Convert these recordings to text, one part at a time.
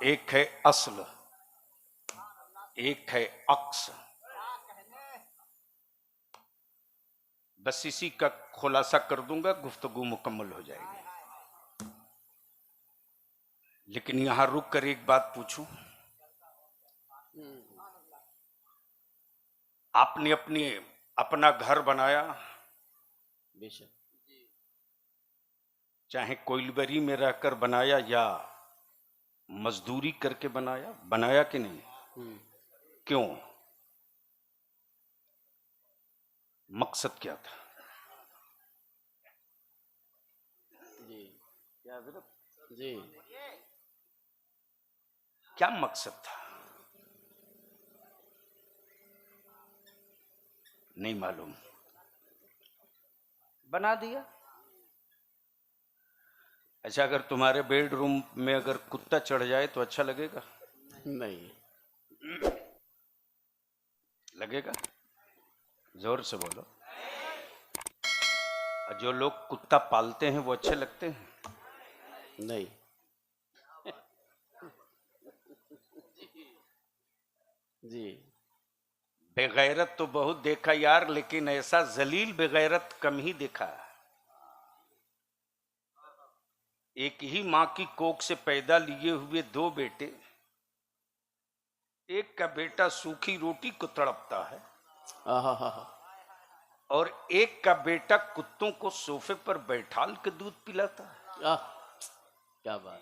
एक है अस्ल, एक है अक्स। बस इसी का खुलासा कर दूंगा, गुफ्तगू मुकम्मल हो जाएगी। लेकिन यहां रुक कर एक बात पूछूं, आपने अपना घर बनाया, बेशक, चाहे कोइलबरी में रहकर बनाया या मजदूरी करके बनाया, बनाया कि नहीं? क्यों? मकसद क्या था? जी क्या जी क्या मकसद था? नहीं मालूम, बना दिया। अच्छा, अगर तुम्हारे बेडरूम में अगर कुत्ता चढ़ जाए तो अच्छा लगेगा? नहीं लगेगा? जोर से बोलो। जो लोग कुत्ता पालते हैं वो अच्छे लगते हैं? नहीं जी बेगैरत तो बहुत देखा यार, लेकिन ऐसा जलील बेगैरत कम ही देखा। एक ही मां की कोख से पैदा लिए हुए दो बेटे, एक का बेटा सूखी रोटी को तड़पता है और एक का बेटा कुत्तों को सोफे पर बैठाल के दूध पिलाता है। क्या बात।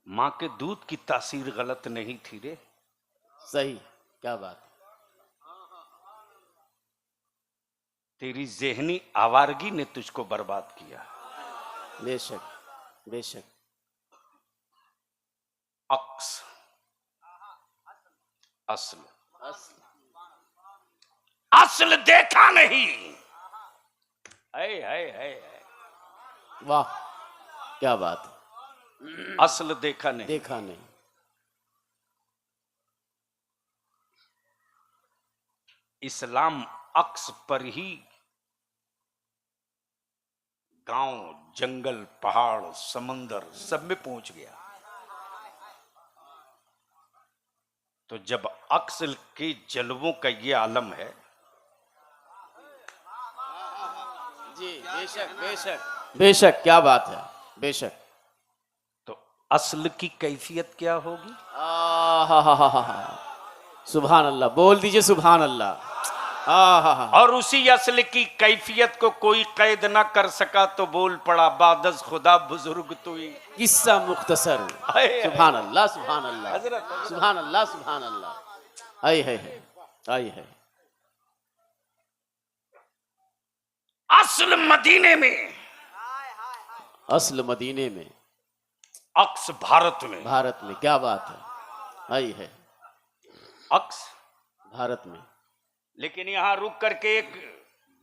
मां के दूध की तासीर गलत नहीं थी रे। सही, क्या बात। तेरी जहनी आवारगी ने तुझको बर्बाद किया। बेशक बेशक। अक्स, असल, असल देखा नहीं। है वाह, क्या बात। असल देखा नहीं। देखा नहीं। इस्लाम अक्स पर ही गांव, जंगल, पहाड़, समंदर सब में पहुंच गया। तो जब अक्स के जलवों का ये आलम है, जी बेशक बेशक बेशक, क्या बात है। बेशक। तो असल की कैफियत क्या होगी? सुभान अल्लाह, बोल दीजिए सुभान अल्लाह। और उसी असल की कैफियत को कोई कैद ना कर सका तो बोल पड़ा बादस खुदा बुजुर्ग तू ही। किस्सा मुख्तसर। सुभान अल्लाह सुभान अल्लाह सुभान अल्लाह सुभान अल्लाह। आई है असल मदीने में, असल मदीने में, अक्स भारत में। भारत में, क्या बात है। आई है अक्स भारत में। लेकिन यहां रुक करके एक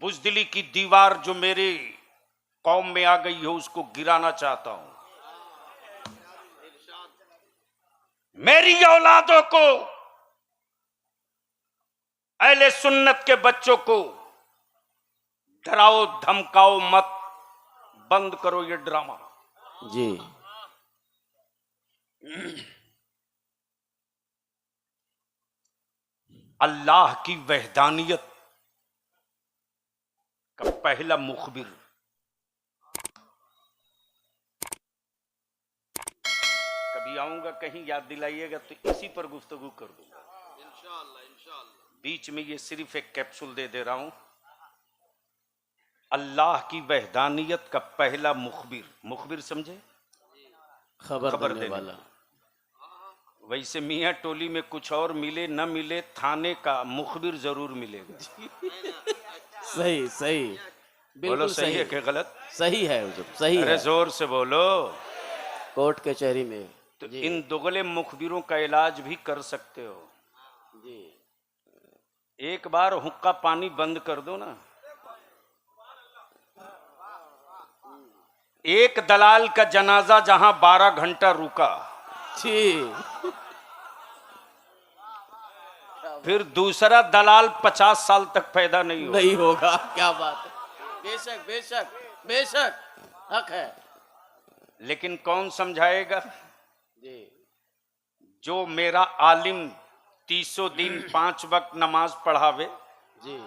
बुजदिली की दीवार जो मेरे कौम में आ गई हो उसको गिराना चाहता हूं। मेरी औलादों को, अहले सुन्नत के बच्चों को डराओ धमकाओ मत, बंद करो ये ड्रामा। जी अल्लाह की वहदानियत का पहला मुखबिर, कभी आऊंगा कहीं याद दिलाइएगा तो इसी पर गुफ्तगू कर दूंगा इंशाअल्लाह। बीच में ये सिर्फ एक कैप्सूल दे रहा हूं। अल्लाह की वहदानियत का पहला मुखबिर, मुखबिर समझे? खबर देने वाला। वैसे मियाँ टोली में कुछ और मिले न मिले, थाने का मुखबिर जरूर मिलेगा। सही सही, बोलो सही है कि गलत? सही है हुजूर, सही अरे है। जोर से बोलो। कोर्ट कचहरी में तो इन दुगले मुखबिरों का इलाज भी कर सकते हो जी। एक बार हुक्का पानी बंद कर दो ना। एक दलाल का जनाजा जहां 12 घंटा रुका, फिर दूसरा दलाल 50 साल तक पैदा नहीं होगा। क्या बात है। बेशक बेशक बेशक, हक है। लेकिन कौन समझाएगा? जी जो मेरा आलिम 300 दिन 5 वक्त नमाज पढ़ावे, जी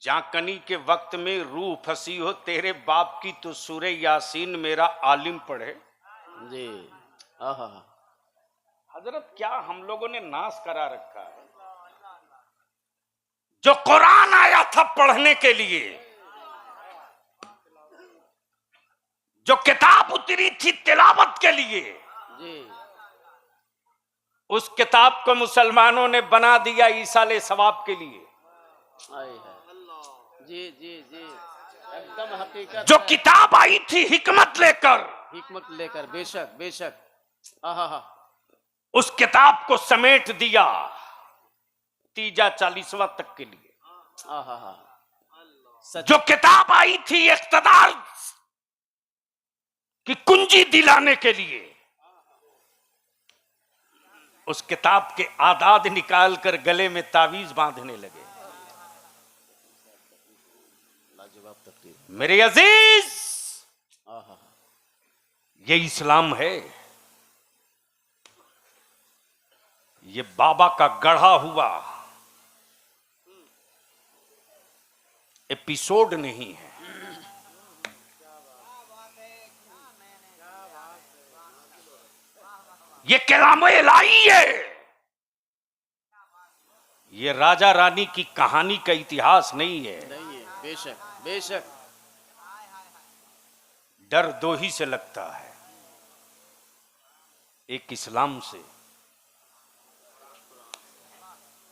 जाकनी के वक्त में रूह फंसी हो तेरे बाप की, तो सूरे यासीन मेरा आलिम पढ़े। जी। आहा। हजरत क्या हम लोगों ने नाश करा रखा है। जो कुरान आया था पढ़ने के लिए, जो किताब उतरी थी तिलावत के लिए, जी उस किताब को मुसलमानों ने बना दिया ईसाले सवाब के लिए। आई है। जी जी जी, एकदम हकीकत जो है। किताब आई थी हिकमत लेकर, हिकमत लेकर, बेशक बेशक। आहा। उस किताब को समेट दिया तीजा 40वां तक के लिए। आहा। सच। जो किताब आई थी इख्तिदार की कुंजी दिलाने के लिए, उस किताब के आदाद निकाल कर गले में तावीज बांधने लगे। लाजवाब तकरीर। मेरे अजीज, आहा। ये इस्लाम है, ये बाबा का गढ़ा हुआ एपिसोड नहीं है। ये कलाम इलाही है। ये राजा रानी की कहानी का इतिहास नहीं है। नहीं है, बेशक बेशक। डर दो ही से लगता है, एक इस्लाम से,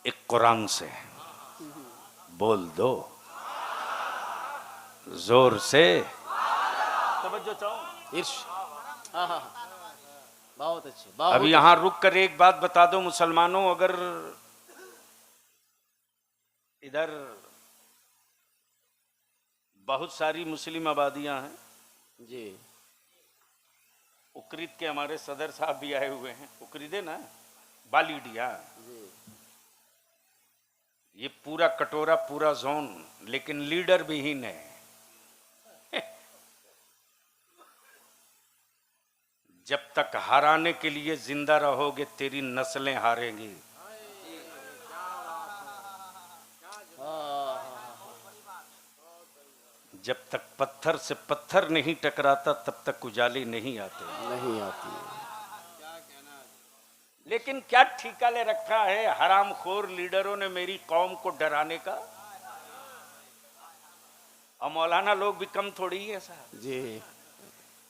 एक कुरान से। बोल दो जोर से। तवज्जो चाहो। इर्श। आहा। बहुत अच्छे, बहुत। अभी यहां रुक कर एक बात बता दो मुसलमानों, अगर इधर बहुत सारी मुस्लिम आबादियां हैं, जी उक्रीद के हमारे सदर साहब भी आए हुए हैं, उक्रीद है ना, बालीडिया, जी। ये पूरा कटोरा पूरा जोन, लेकिन लीडर विहीन है। जब तक हराने के लिए जिंदा रहोगे तेरी नस्लें हारेंगी। जब तक पत्थर से पत्थर नहीं टकराता तब तक उजाले नहीं आते। नहीं आती। लेकिन क्या ठीका ले रखा है हरामखोर लीडरों ने मेरी कौम को डराने का। और मौलाना लोग भी कम थोड़ी है साहब। जी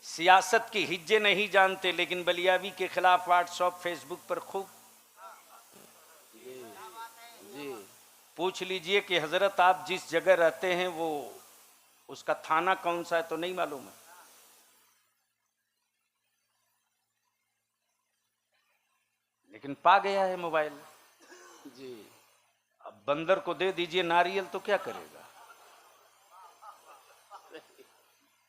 सियासत की हिज्जे नहीं जानते, लेकिन बलियावी के खिलाफ व्हाट्सएप फेसबुक पर खूब जी। पूछ लीजिए कि हजरत आप जिस जगह रहते हैं वो उसका थाना कौन सा है, तो नहीं मालूम है। लेकिन पा गया है मोबाइल। जी। अब बंदर को दे दीजिए नारियल तो क्या करेगा?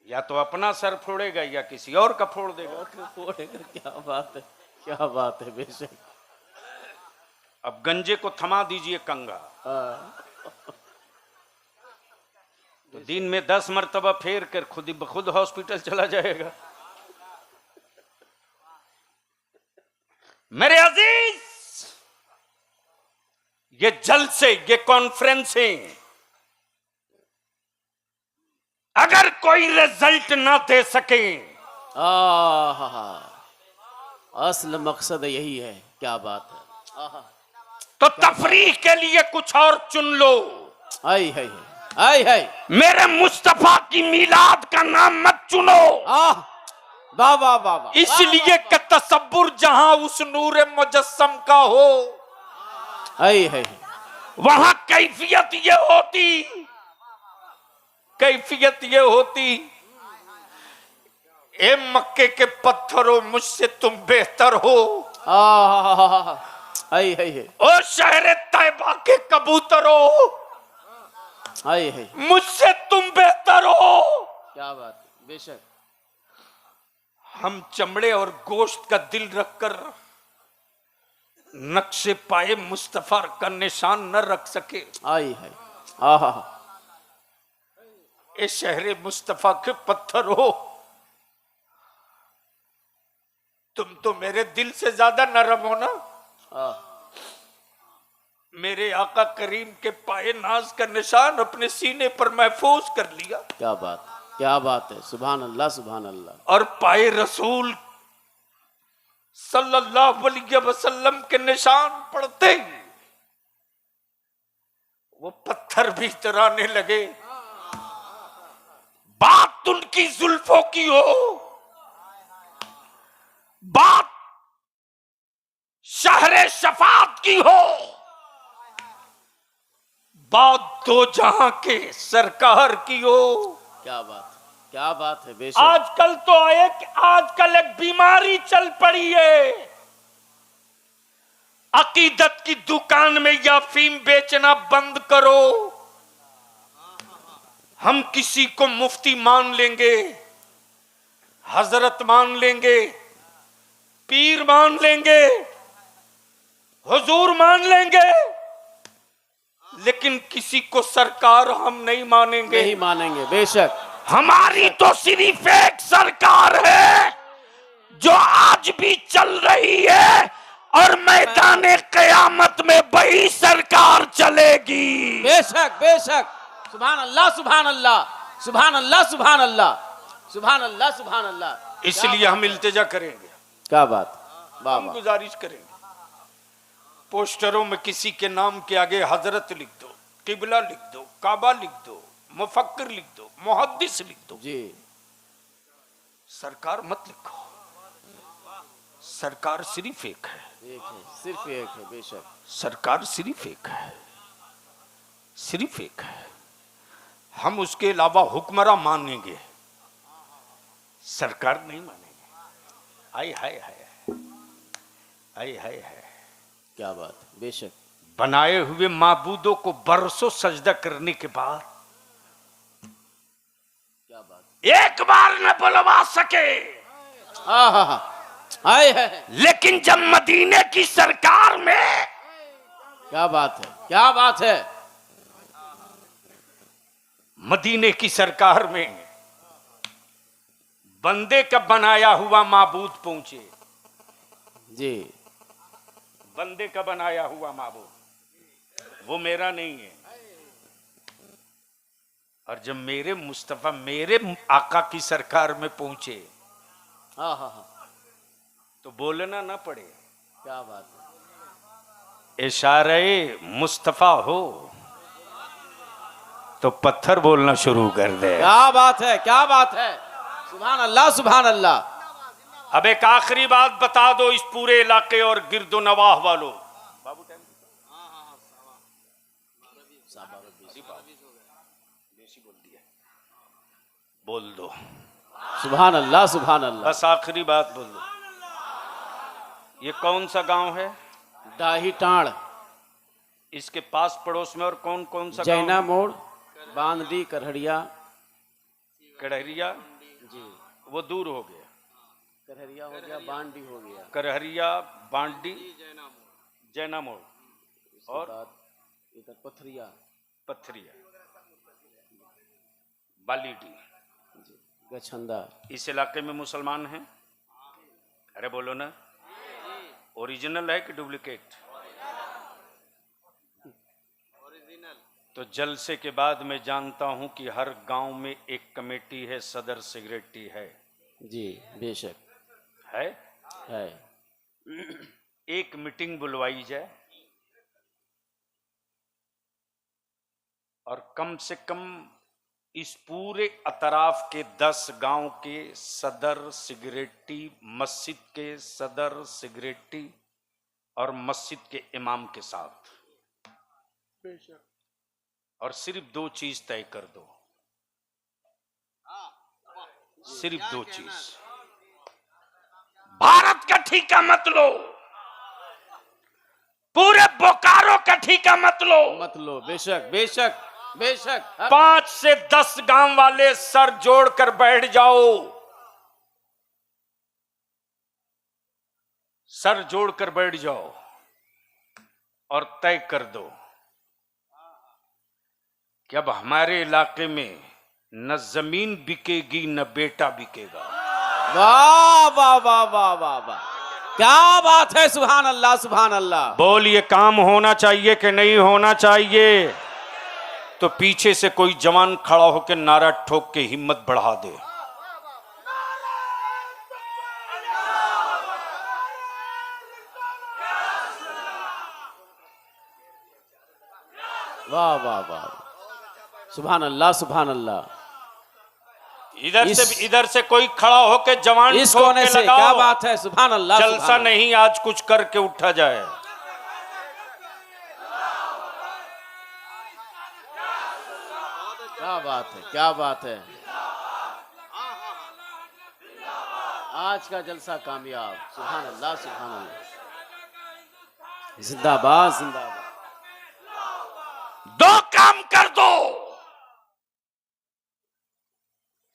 या तो अपना सर फोड़ेगा या किसी और का फोड़ देगा। फोड़ेगा। क्या बात है, क्या बात है, बेशक। अब गंजे को थमा दीजिए कंगा, तो दिन में 10 मरतबा फेर कर खुद ही बखुद हॉस्पिटल चला जाएगा। मेरे अजीज, ये जलसे, ये कॉन्फ्रेंसिंग अगर कोई रिजल्ट ना दे सके, असल मकसद यही है। क्या बात है। तो तफरीह के लिए कुछ और चुन लो। आई है, आई है। मेरे मुस्तफा की मिलाद का नाम मत चुनो। वाह वाह वाह। इसलिए कि तसब्बुर जहां उस नूर मुजस्सम का हो, आई है, वहां कैफियत ये होती, कैफियत ये होती, ए मक्के के पत्थरों मुझसे तुम बेहतर हो। आई है, ओ शहर तैयबा के कबूतरों, आई है, मुझसे तुम बेहतर हो। क्या बात है, बेशक। हम चमड़े और गोश्त का दिल रखकर नक्शे पाए मुस्तफा का निशान न रख सके। आई है। आहा। ए शहरे मुस्तफा के पत्थर हो, तुम तो मेरे दिल से ज्यादा नरम हो ना। मेरे आका करीम के पाए नाज का निशान अपने सीने पर महफूज कर लिया। क्या बात है, सुभान अल्लाह सुभान अल्लाह। और पाए रसूल सल्लल्लाहु अलैहि वसल्लम के निशान पड़ते ही वो पत्थर भी इतराने लगे। बात उनकी जुल्फों की हो, बात शहरे शफात की हो, बात दो जहां के सरकार की हो। क्या बात है बेशक। आजकल एक बीमारी चल पड़ी है। अकीदत की दुकान में या अफीम बेचना बंद करो। हम किसी को मुफ्ती मान लेंगे, हजरत मान लेंगे, पीर मान लेंगे, हुजूर मान लेंगे, लेकिन किसी को सरकार हम नहीं मानेंगे। बेशक। हमारी तो सिर्फ एक सरकार है जो आज भी चल रही है और मैदाने कयामत में वही सरकार चलेगी। बेशक बेशक। सुभान अल्लाह सुभान अल्लाह सुभान अल्लाह सुभान अल्लाह सुभान अल्लाह सुभान अल्लाह। इसलिए हम इल्तिजा करेंगे। क्या बात, हम गुजारिश करेंगे, पोस्टरों में किसी के नाम के आगे हजरत लिख दो, किबला लिख दो, काबा लिख दो, मुफक्किर लिख दो, मुहद्दिस लिख दो जी। सरकार मत लिखो। सरकार सिर्फ एक है, सिर्फ एक है। बेशक सरकार सिर्फ एक है, सिर्फ एक है। हम उसके अलावा हुक्मरां मानेंगे, सरकार नहीं मानेंगे। हाय हाय हाय हाय हाय हाय। क्या बात, बेशक। बनाए हुए माबूदों को बरसों सजदा करने के बाद क्या बात, एक बार न बुलवा सके। हाय है। लेकिन जब मदीने की सरकार में, क्या बात है, क्या बात है। मदीने की सरकार में बंदे का बनाया हुआ माबूद पहुंचे जी। बंदे का बनाया हुआ माबूद, वो मेरा नहीं है। और जब मेरे मुस्तफा मेरे आका की सरकार में पहुंचे, तो बोलना ना पड़े। क्या बात है। इशारे मुस्तफा हो तो पत्थर बोलना शुरू कर दे। क्या बात है, क्या बात है। सुभान अल्लाह सुभान अल्लाह। अब एक आखिरी बात बता दो इस पूरे इलाके और गिरदो नवाह वालों। बाबू टाइम बोल दो। सुभान अल्लाह सुभान अल्लाह। बस आखिरी बात बोल दो। ये कौन सा गांव है? डाही टाड़। इसके पास पड़ोस में और कौन कौन सा? जैना मोड़, बांदी, करहरिया। कड़हरिया जी, वो दूर हो गया। करहरिया हो गया, बांडी हो गया। करहरिया, बांडी, जैना मोड़ और इधर पथरिया, पथरिया, बालीडी, गछंदा। इस इलाके में मुसलमान हैं? अरे बोलो ना, ओरिजिनल है कि डुप्लीकेट? तो जलसे के बाद मैं जानता हूं कि हर गांव में एक कमेटी है, सदर सेक्रेटरी है। जी बेशक है। एक मीटिंग बुलवाई जाए और कम से कम इस पूरे अतराफ के 10 गांव के सदर सेक्रेटरी, मस्जिद के सदर सेक्रेटरी और मस्जिद के इमाम के साथ, और सिर्फ 2 चीज तय कर दो। सिर्फ 2 चीज। भारत का ठेका मत लो, पूरे बोकारो का ठेका मत लो। बेशक बेशक बेशक। 5 से 10 गांव वाले सर जोड़कर बैठ जाओ, सर जोड़कर बैठ जाओ और तय कर दो कि अब हमारे इलाके में न जमीन बिकेगी न बेटा बिकेगा। वाह वाह वाह वाह वाह वाह, क्या बात है, सुभान अल्लाह सुभान अल्लाह। बोलिए काम होना चाहिए कि नहीं होना चाहिए? तो पीछे से कोई जवान खड़ा होकर नारा ठोक के हिम्मत बढ़ा दे। वाह वाह वाह, सुभान अल्लाह सुभान अल्लाह। इधर से कोई खड़ा होकर जवान इस ठोक कोने के से लगाओ। क्या बात है, सुभान अल्लाह जलसा सुभान अल्लाह। नहीं, आज कुछ करके उठा जाए। क्या बात है, क्या बात है, आज का जलसा कामयाब, सुभान अल्लाह सुभान अल्लाह। जिंदाबाद जिंदाबाद। दो काम कर दो,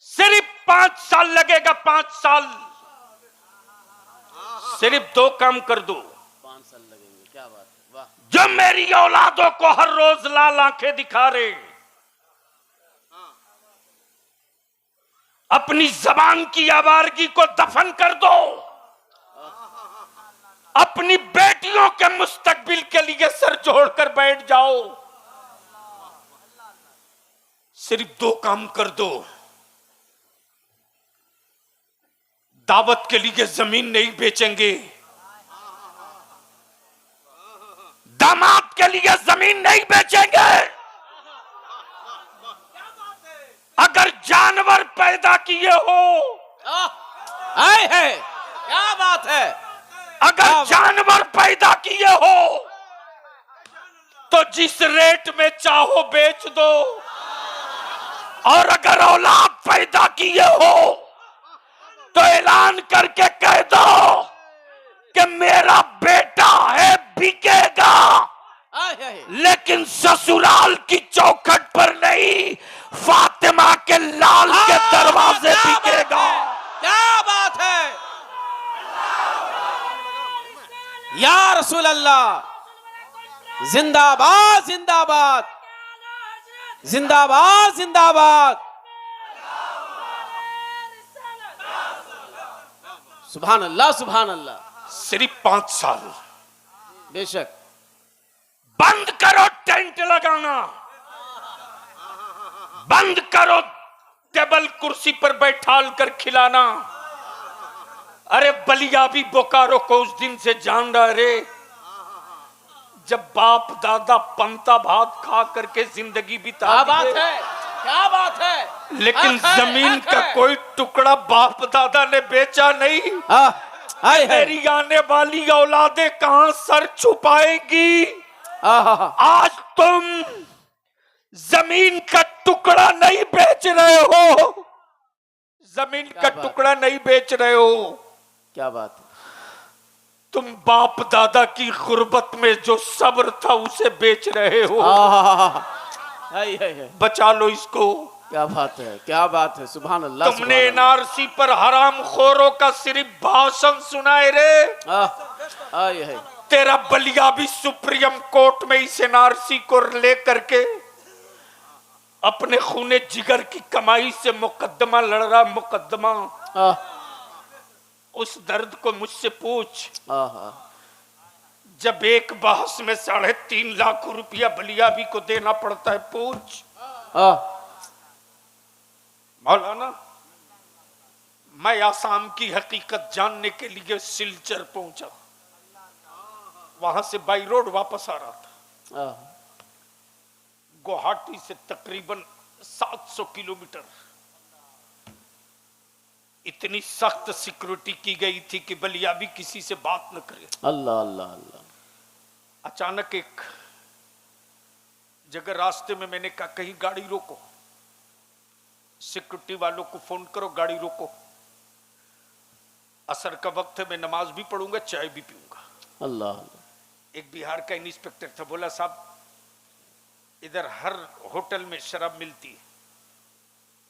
सिर्फ 5 साल लगेगा, 5 साल, सिर्फ 2 काम कर दो। 5 साल लगेंगे, क्या बात है, वाह। जो मेरी औलादों को हर रोज लाल आंखें दिखा रहे, अपनी जबान की आवारगी को दफन कर दो। अपनी बेटियों के मुस्तकबिल के लिए सर जोड़कर बैठ जाओ। सिर्फ 2 काम कर दो। दावत के लिए जमीन नहीं बेचेंगे, दामाद के लिए जमीन नहीं बेचेंगे। अगर जानवर पैदा किए हो, आए है, क्या बात है, अगर जानवर पैदा किए हो तो जिस रेट में चाहो बेच दो। और अगर औलाद पैदा किए हो तो ऐलान करके कह दो कि मेरा बेटा है, बिकेगा, लेकिन ससुराल की चौखट पर नहीं, फातिमा के लाल के दरवाजे बिकेगा। क्या बात है, या रसूल अल्लाह, जिंदाबाद जिंदाबाद जिंदाबाद जिंदाबाद, सुभान अल्लाह सुभान अल्लाह। सिर्फ 5 साल। बेशक। बंद करो टेंट लगाना, बंद करो टेबल कुर्सी पर बैठाल कर खिलाना। अरे बलिया भी बोकारो को उस दिन से जान रहा रे, जब बाप दादा पंता भात खा करके जिंदगी बिता क्या बात है, क्या बात है, लेकिन जमीन का कोई टुकड़ा बाप दादा ने बेचा नहीं। मेरी आने वाली औलादे कहां सर छुपाएगी? आज तुम जमीन का टुकड़ा नहीं बेच रहे हो, जमीन का टुकड़ा नहीं बेच रहे हो। क्या बात है, तुम बाप दादा की गुर्बत में जो सब्र था उसे बेच रहे हो। बचा लो इसको। क्या बात है, क्या बात है, सुभान अल्लाह। तुमने एनआरसी पर हराम खोरों का सिर्फ भाषण सुनाए रे। तेरा बलिया भी सुप्रीम कोर्ट में इस एनआरसी को लेकर के अपने खूने जिगर की कमाई से मुकदमा लड़ रहा। मुकदमा, उस दर्द को मुझसे पूछ। जब एक बहस में 3.5 लाख रुपया बलियाबी को देना पड़ता है, पूछ। मौलाना, मैं आसाम की हकीकत जानने के लिए सिलचर पहुंचा, वहां से बाई रोड वापस आ रहा था। गुवाहाटी से तकरीबन 700 किलोमीटर। इतनी सख्त सिक्योरिटी की गई थी कि बलियाबी किसी से बात न करे। अल्लाह अल्लाह अल्लाह। अचानक एक जगह रास्ते में मैंने कहा कहीं गाड़ी रोको, सिक्योरिटी वालों को फोन करो, गाड़ी रोको। असर का वक्त है, मैं नमाज भी पढ़ूंगा, चाय भी पीऊंगा। अल्लाह। एक बिहार का इंस्पेक्टर था, बोला साहब इधर हर होटल में शराब मिलती है,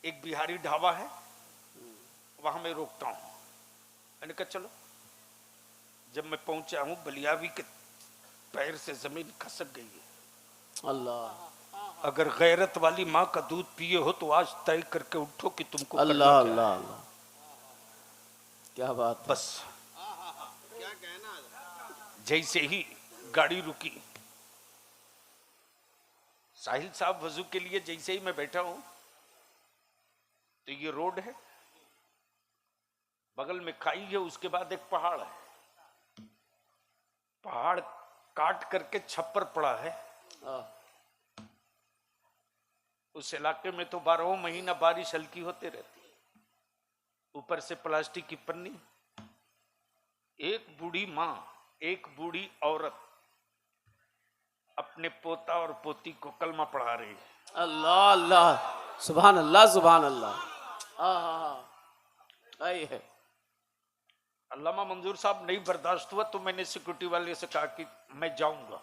एक बिहारी ढाबा है, वहां मैं रोकता हूं। मैंने कहा चलो। जब मैं पहुंचा हूं, बलियाबी के पैर से जमीन खसक गई है। अल्लाह अगर गैरत वाली माँ का दूध पिए हो तो आज तय करके उठो कि तुमको अल्लाह करना क्या अल्लाह है। अल्लाह, क्या बात है। बस जैसे ही गाड़ी रुकी, साहिल साहब वजू के लिए जैसे ही मैं बैठा हूं तो ये रोड है, बगल में खाई है, उसके बाद एक पहाड़ है, पहाड़ काट करके छप्पर पड़ा है। उस इलाके में तो 12 महीना बारिश हल्की होते रहती, ऊपर से प्लास्टिक की पन्नी। एक बूढ़ी माँ, एक बूढ़ी औरत अपने पोता और पोती को कलमा पढ़ा रही है। अल्लाह अल्लाह, सुभान अल्लाह सुभान अल्लाह। आई है। अल्लामा मंजूर साहब नहीं बर्दाश्त हुआ तो मैंने सिक्योरिटी वाले से कहा कि मैं जाऊंगा।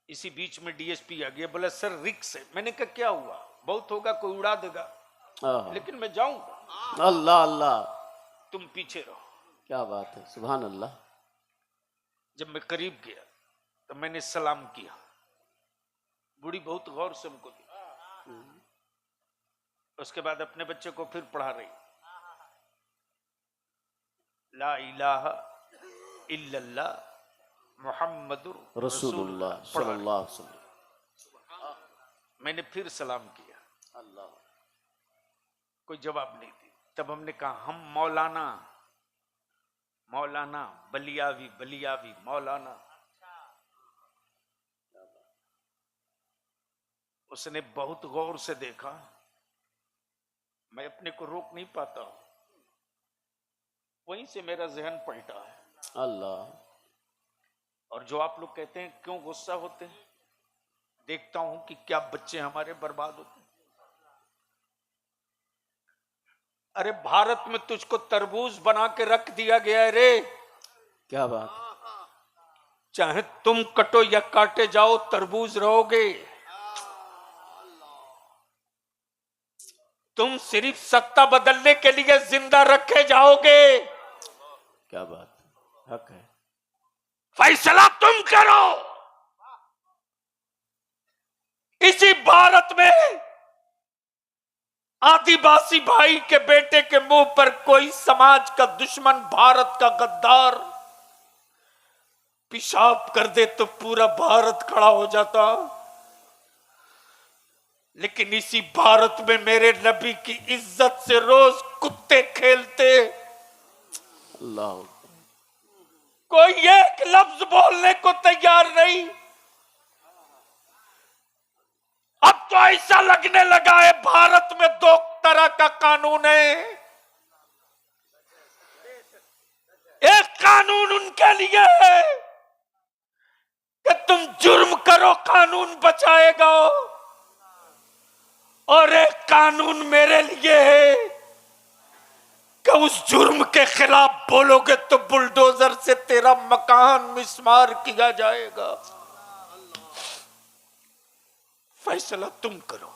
इसी बीच में डीएसपी आ गया, बोला सर रिक्स है। मैंने कहा क्या हुआ, बहुत होगा, कोई उड़ा देगा, लेकिन मैं जाऊंगा। अल्लाह अल्लाह, तुम पीछे रहो। क्या बात है, सुभान अल्लाह। जब मैं करीब गया तो मैंने सलाम किया, बूढ़ी बहुत गौर से हमको देखी। उसके बाद अपने बच्चे को फिर पढ़ा रही, ला इलाहा इल्लल्लाह मुहम्मदुर रसूलुल्लाह सल्लल्लाहु अलैहि वसल्लम। मैंने फिर सलाम किया, अल्लाह, कोई जवाब नहीं दी। तब हमने कहा हम मौलाना, मौलाना बलियावी, बलियावी मौलाना। उसने बहुत गौर से देखा, मैं अपने को रोक नहीं पाता हूं, वहीं से मेरा जहन पलटा है। अल्लाह। और जो आप लोग कहते हैं क्यों गुस्सा होते हैं, देखता हूं कि क्या बच्चे हमारे बर्बाद होते हैं। अरे भारत में तुझको तरबूज बना के रख दिया गया है रे, क्या बात, चाहे तुम कटो या काटे जाओ तरबूज रहोगे। तुम सिर्फ सत्ता बदलने के लिए जिंदा रखे जाओगे। क्या बात, हक है। फैसला तुम करो। इसी भारत में आदिवासी भाई के बेटे के मुंह पर कोई समाज का दुश्मन, भारत का गद्दार पेशाब कर दे तो पूरा भारत खड़ा हो जाता। लेकिन इसी भारत में मेरे नबी की इज्जत से रोज कुत्ते खेलते, अल्लाह, कोई एक लफ्ज बोलने को तैयार नहीं। अब तो ऐसा लगने लगा है भारत में दो तरह का कानून है। एक कानून उनके लिए है कि तुम जुर्म करो कानून बचाएगा, और एक कानून मेरे लिए है कि उस जुर्म के खिलाफ बोलोगे तो बुलडोजर से तेरा मकान मिस्मार किया जाएगा। फैसला तुम करो,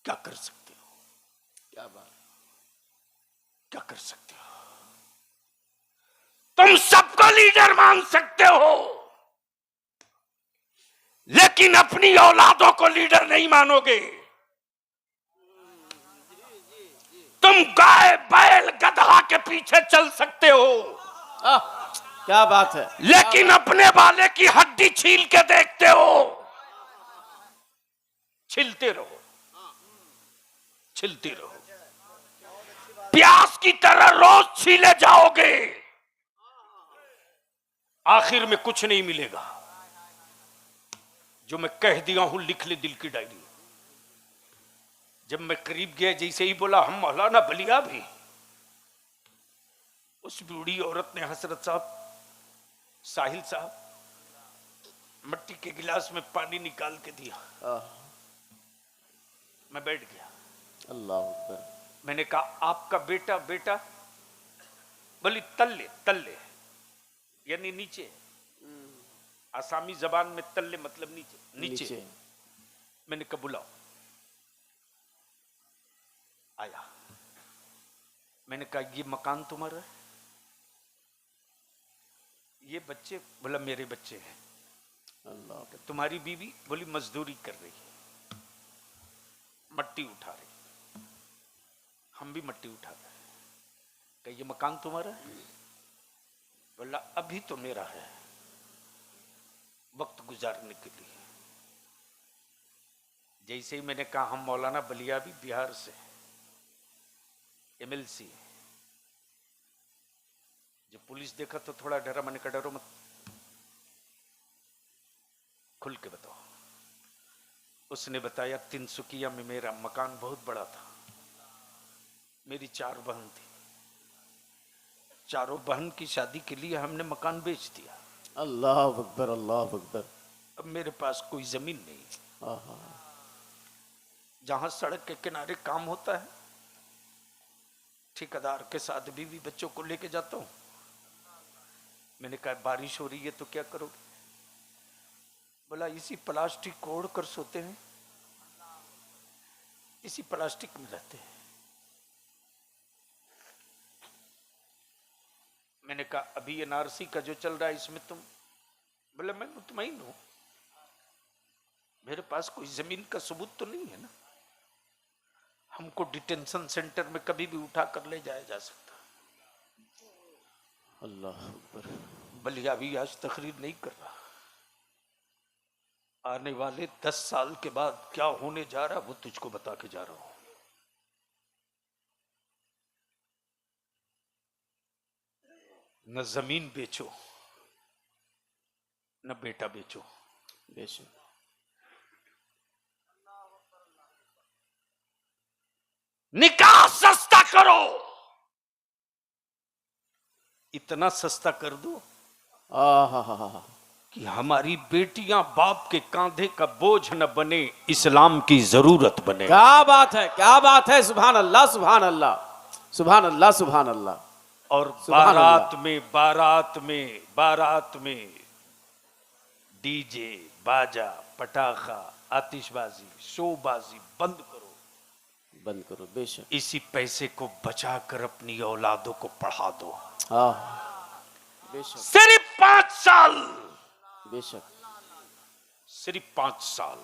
क्या कर सकते हो, क्या बात, क्या कर सकते हो। तुम सबको लीडर मान सकते हो, लेकिन अपनी औलादों को लीडर नहीं मानोगे। तुम गाय बैल गधा के पीछे चल सकते हो, क्या बात है, लेकिन अपने वाले की हड्डी छील के देखते हो। छिलते रहो, छिलते रहो, प्यास की तरह रोज छीले जाओगे, आखिर में कुछ नहीं मिलेगा। जो मैं कह दिया हूं लिख ले दिल की डायरी। जब मैं करीब गया, जैसे ही बोला हम मौलाना बलिया भी, उस बूढ़ी औरत ने हसरत साहब, साहिल साहब मिट्टी के गिलास में पानी निकाल के दिया। मैं बैठ गया। अल्लाह अकबर। मैंने कहा आपका बेटा, बेटा बोली तल्ले, तल्ले यानी नीचे, आसामी जबान में तल्ले मतलब नीचे, नीचे। मैंने कहा बुलाओ, आया। मैंने कहा ये मकान तुम्हारा है, ये बच्चे, बोला मेरे बच्चे हैं। अल्लाह। तुम्हारी बीवी? बोली मजदूरी कर रही है, मट्टी उठा रही, हम भी मट्टी उठा रहे हैं। क्या ये मकान तुम्हारा है? बोला अभी तो मेरा है, वक्त गुजारने के लिए। जैसे ही मैंने कहा हम मौलाना बलियाबी बिहार से MLC, जब पुलिस देखा तो थोड़ा डरा। मैंने कहा डरो मत, खुल के बताओ। उसने बताया तिनसुकिया में मेरा मकान बहुत बड़ा था, मेरी 4 बहन थी, चारों बहन की शादी के लिए हमने मकान बेच दिया। अल्लाह अकबर, अल्लाह अकबर। अब मेरे पास कोई जमीन नहीं। आहा। जहां सड़क के किनारे काम होता है, ठेकेदार के साथ बीवी बच्चों को लेके जाता हूं। मैंने कहा बारिश हो रही है तो क्या करोगे? बोला इसी प्लास्टिक को ओढ़ कर सोते हैं, इसी प्लास्टिक में रहते हैं। मैंने कहा अभी NRC का जो चल रहा है इसमें तुम? बोले मैं मुतमईन हूं, मेरे पास कोई जमीन का सबूत तो नहीं है ना, हमको डिटेंशन सेंटर में कभी भी उठा कर ले जाया जा सकता। अल्लाह अकबर। बलिया भी आज तकरीर नहीं कर रहा, आने वाले 10 साल के बाद क्या होने जा रहा वो तुझको बता के जा रहा हूं। न जमीन बेचो, न बेटा बेचो, बेशक। निकाह सस्ता करो, इतना सस्ता कर दो आहा। कि हमारी बेटियां बाप के कांधे का बोझ न बने, इस्लाम की जरूरत बने। क्या बात है, क्या बात है। सुभान अल्लाह, सुभान अल्लाह, सुभान अल्लाह, सुभान अल्लाह। और सुभान बारात में डीजे, बाजा, पटाखा, आतिशबाजी, शोबाजी बंद करो, बंद करो। बेशक। इसी पैसे को बचाकर अपनी औलादों को पढ़ा दो। हाँ, बेशक, सिर्फ 5 साल, बेशक। सिर्फ 5 साल।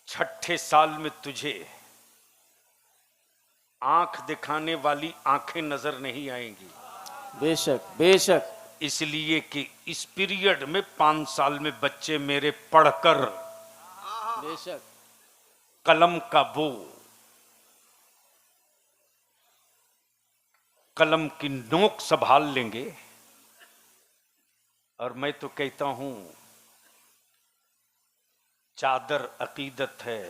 6ठे साल में तुझे आंख दिखाने वाली आंखें नजर नहीं आएंगी। बेशक, बेशक। इसलिए कि इस पीरियड में 5 साल में बच्चे मेरे पढ़कर बेशक। कलम का वो, कलम की नोक संभाल लेंगे। और मैं तो कहता हूं चादर अकीदत है,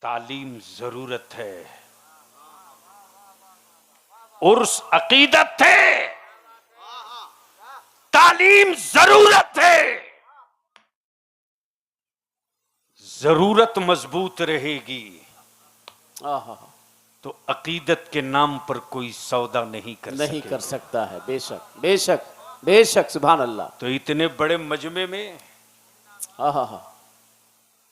तालीम जरूरत है। उर्स अकीदत है, तालीम जरूरत है। जरूरत मजबूत रहेगी आहा। तो अकीदत के नाम पर कोई सौदा नहीं कर सकता है। बेशक, बेशक, बेशक। सुभान अल्लाह। तो इतने बड़े मजमे में आहा।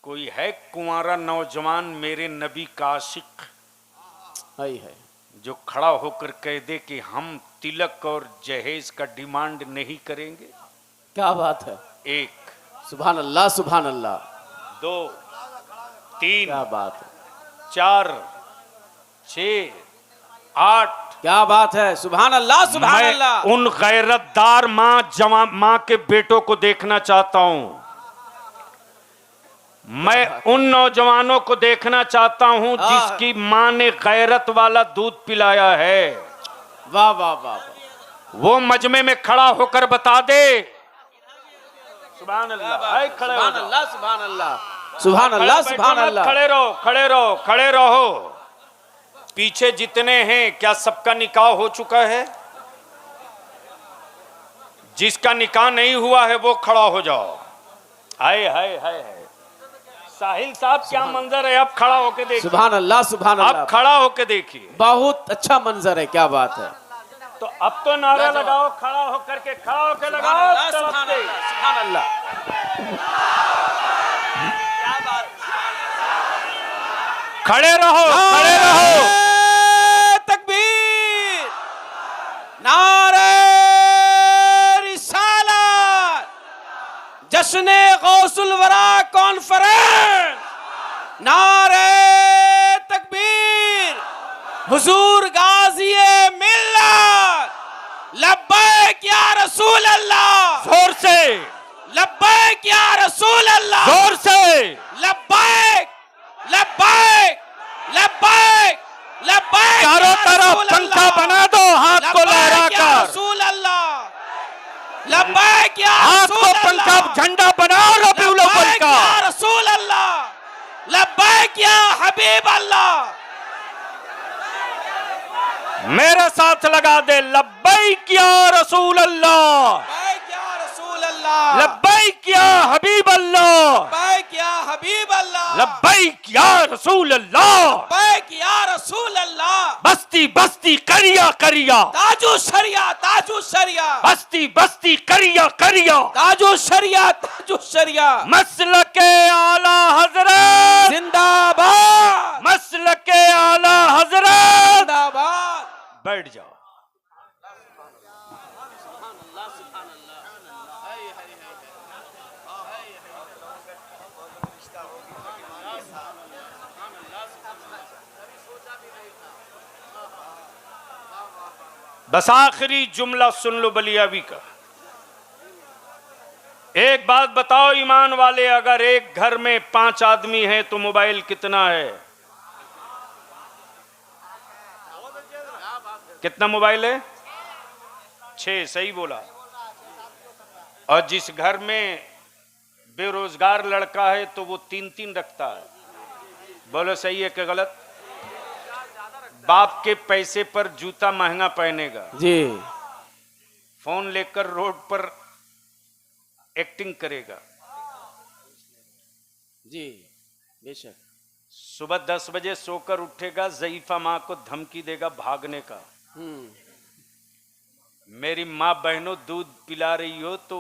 कोई है कुंवारा नौजवान मेरे नबी का आशिक है जो खड़ा होकर कह दे कि हम तिलक और जहेज का डिमांड नहीं करेंगे? क्या बात है। 1, सुभान अल्लाह, सुभान अल्लाह। 2, 3, क्या बात है। 4, 6, 8। क्या बात है। सुभान अल्लाह, सुभान अल्लाह। मैं उन गैरतदार माँ के बेटों को देखना चाहता हूं। मैं उन नौजवानों को देखना चाहता हूं जिसकी मां ने गैरत वाला दूध पिलाया है। वाह वाह वाह। वो मजमे में खड़ा होकर बता दे। सुभान अल्लाह। सुभान अल्लाह, सुभान अल्लाह, सुभान अल्लाह, सुभान अल्लाह। खड़े रहो, खड़े रहो, खड़े रहो। पीछे जितने हैं क्या सबका निकाह हो चुका है? जिसका निकाह नहीं हुआ है वो खड़ा हो जाओ। हाय हाय हाय। साहिल साहब क्या मंजर है, अब खड़ा होके देखिए। सुभान अल्लाह, सुभान अल्लाह। अब खड़ा होके देखिए, बहुत अच्छा मंजर है। क्या बात है। तो अब तो नारा लगाओ, खड़ा होकर के, खड़ा होकर लगाओ। सुभान अल्लाह, सुभान अल्लाह। क्या बात। खड़े रहो, खड़े रहो। तकबीर, नारे रिसालत। जश्न गौसुल वरा कॉन्फ्रेंस, नारे तकबीर, हुजूर गाज़िए मिल्लत, लब्बैक या रसूल अल्लाह, जोर से, लब्बैक या रसूल अल्लाह, जोर से, लब्बैक लब्बैक लब्बैक लब्बैक, चारों तरफ पंखा बना दो हाथ को लहराकर, रसूल अल्लाह, लब्बैक या हाथ को पंखा झंडा बनाओ रबीउल अव्वल का, या रसूल अल्लाह, लब्बैक या हबीब अल्लाह। मेरे साथ लगा दे, लब्बैक या रसूल अल्लाह, लब्बैक या रसूल अल्लाह, लब्बैक या हबीब अल्लाह, लब्बैक या हबीब अल्लाह, लब्बैक या रसूल अल्लाह, लब्बैक या रसूल अल्लाह। बस्ती बस्ती करिया करिया, ताजु शरिया, ताजु शरिया, बस्ती बस्ती करिया करिया, ताजु शरिया, ताजु शरिया, मसलके आला हजरत, जिंदाबाद, मसलके आला हजरत। जिंदाबाद। बैठ जाओ। बस आखिरी जुमला सुन लो बलियावी का। एक बात बताओ ईमान वाले, अगर एक घर में 5 आदमी हैं तो मोबाइल कितना है? कितना मोबाइल है? 6, सही बोला। और जिस घर में बेरोजगार लड़का है तो वो 3-3 रखता है। बोलो सही है कि गलत? बाप के पैसे पर जूता महंगा पहनेगा जी, फोन लेकर रोड पर एक्टिंग करेगा जी, बेशक। सुबह 10 बजे सोकर उठेगा, ज़ईफा माँ को धमकी देगा भागने का। मेरी माँ बहनों दूध पिला रही हो तो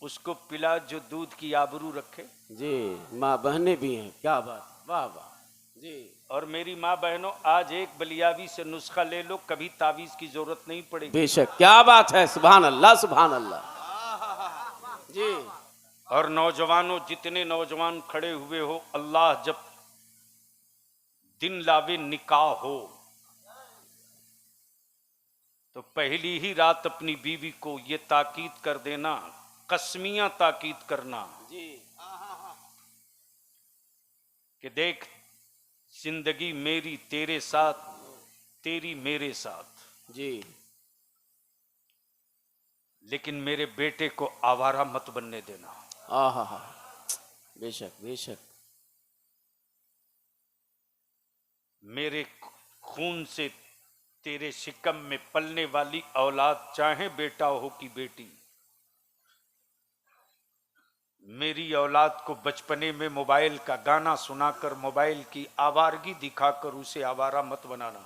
उसको पिला जो दूध की आबरू रखे। जी, माँ बहनें भी हैं, क्या बात, वाह वाह जी। और मेरी माँ बहनों, आज एक बलियावी से नुस्खा ले लो, कभी तावीज की जरूरत नहीं पड़ेगी। बेशक, क्या बात है, सुभान अल्लाह, सुभान अल्लाह जी। और नौजवानों, जितने नौजवान खड़े हुए हो, अल्लाह जब दिन लावे निकाह हो तो पहली ही रात अपनी बीवी को ये ताकीद कर देना, कसमियां ताकीद करना जी, कि देख, जिंदगी मेरी तेरे साथ, तेरी मेरे साथ, जी, लेकिन मेरे बेटे को आवारा मत बनने देना। आहा, बेशक बेशक। मेरे खून से तेरे शिकम में पलने वाली औलाद, चाहे बेटा हो कि बेटी, मेरी औलाद को बचपने में मोबाइल का गाना सुनाकर, मोबाइल की आवारगी दिखाकर उसे आवारा मत बनाना।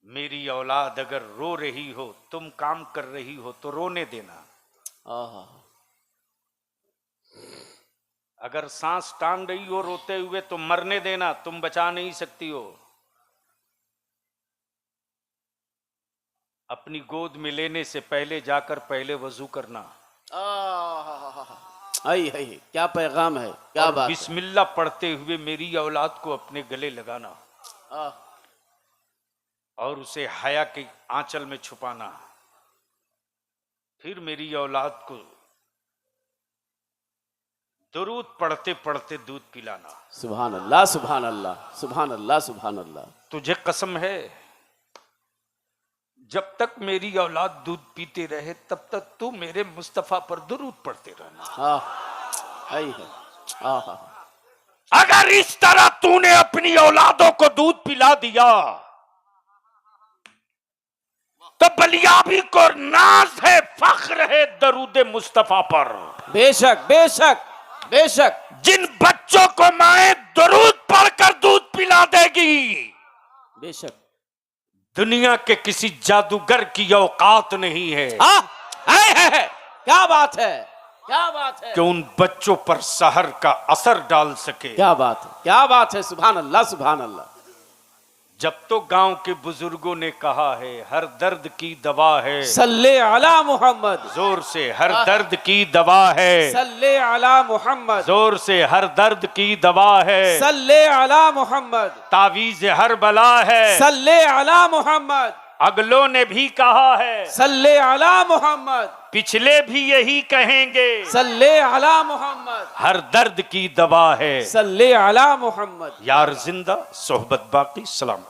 मेरी औलाद अगर रो रही हो, तुम काम कर रही हो तो रोने देना। आहा, अगर सांस टांग रही हो रोते हुए तो मरने देना, तुम बचा नहीं सकती हो। अपनी गोद में लेने से पहले जाकर पहले वजू करना। आई है, क्या पैगाम है, क्या बात। बिस्मिल्लाह पढ़ते हुए मेरी औलाद को अपने गले लगाना और उसे हया के आंचल में छुपाना। फिर मेरी औलाद को दुरूद पढ़ते पढ़ते दूध पिलाना। सुभान अल्लाह, सुभान अल्लाह, सुभान अल्लाह, सुभान अल्लाह। तुझे कसम है, जब तक मेरी औलाद दूध पीते रहे तब तक तू मेरे मुस्तफा पर दुरूद पढ़ते रहना। अगर इस तरह तूने अपनी औलादों को दूध पिला दिया तो बलियाबी को नाज है, फख्र है दरूद मुस्तफा पर। बेशक बेशक बेशक। जिन बच्चों को माए दरूद पढ़कर दूध पिला देगी, बेशक दुनिया के किसी जादूगर की औकात नहीं है। है। क्या बात है, क्या बात है कि उन बच्चों पर सहर का असर डाल सके। क्या बात है, क्या बात है, सुभान अल्लाह, सुभान अल्लाह। जब तो गांव के बुजुर्गों ने कहा है हर दर्द की दवा है, सल्ले अला मोहम्मद, जोर से हर दर्द की दवा है, सल्ले अला मोहम्मद, जोर से हर दर्द की दवा है, सल्ले अला मोहम्मद, तावीज हर बला है, सल्ले अला मोहम्मद, अगलों ने भी कहा है, सल्ले अला मोहम्मद, पिछले भी यही कहेंगे, सल्ले अला मोहम्मद, हर दर्द की दवा है, सल्ले अला मोहम्मद। यार जिंदा सोहबत बाकी। सलाम।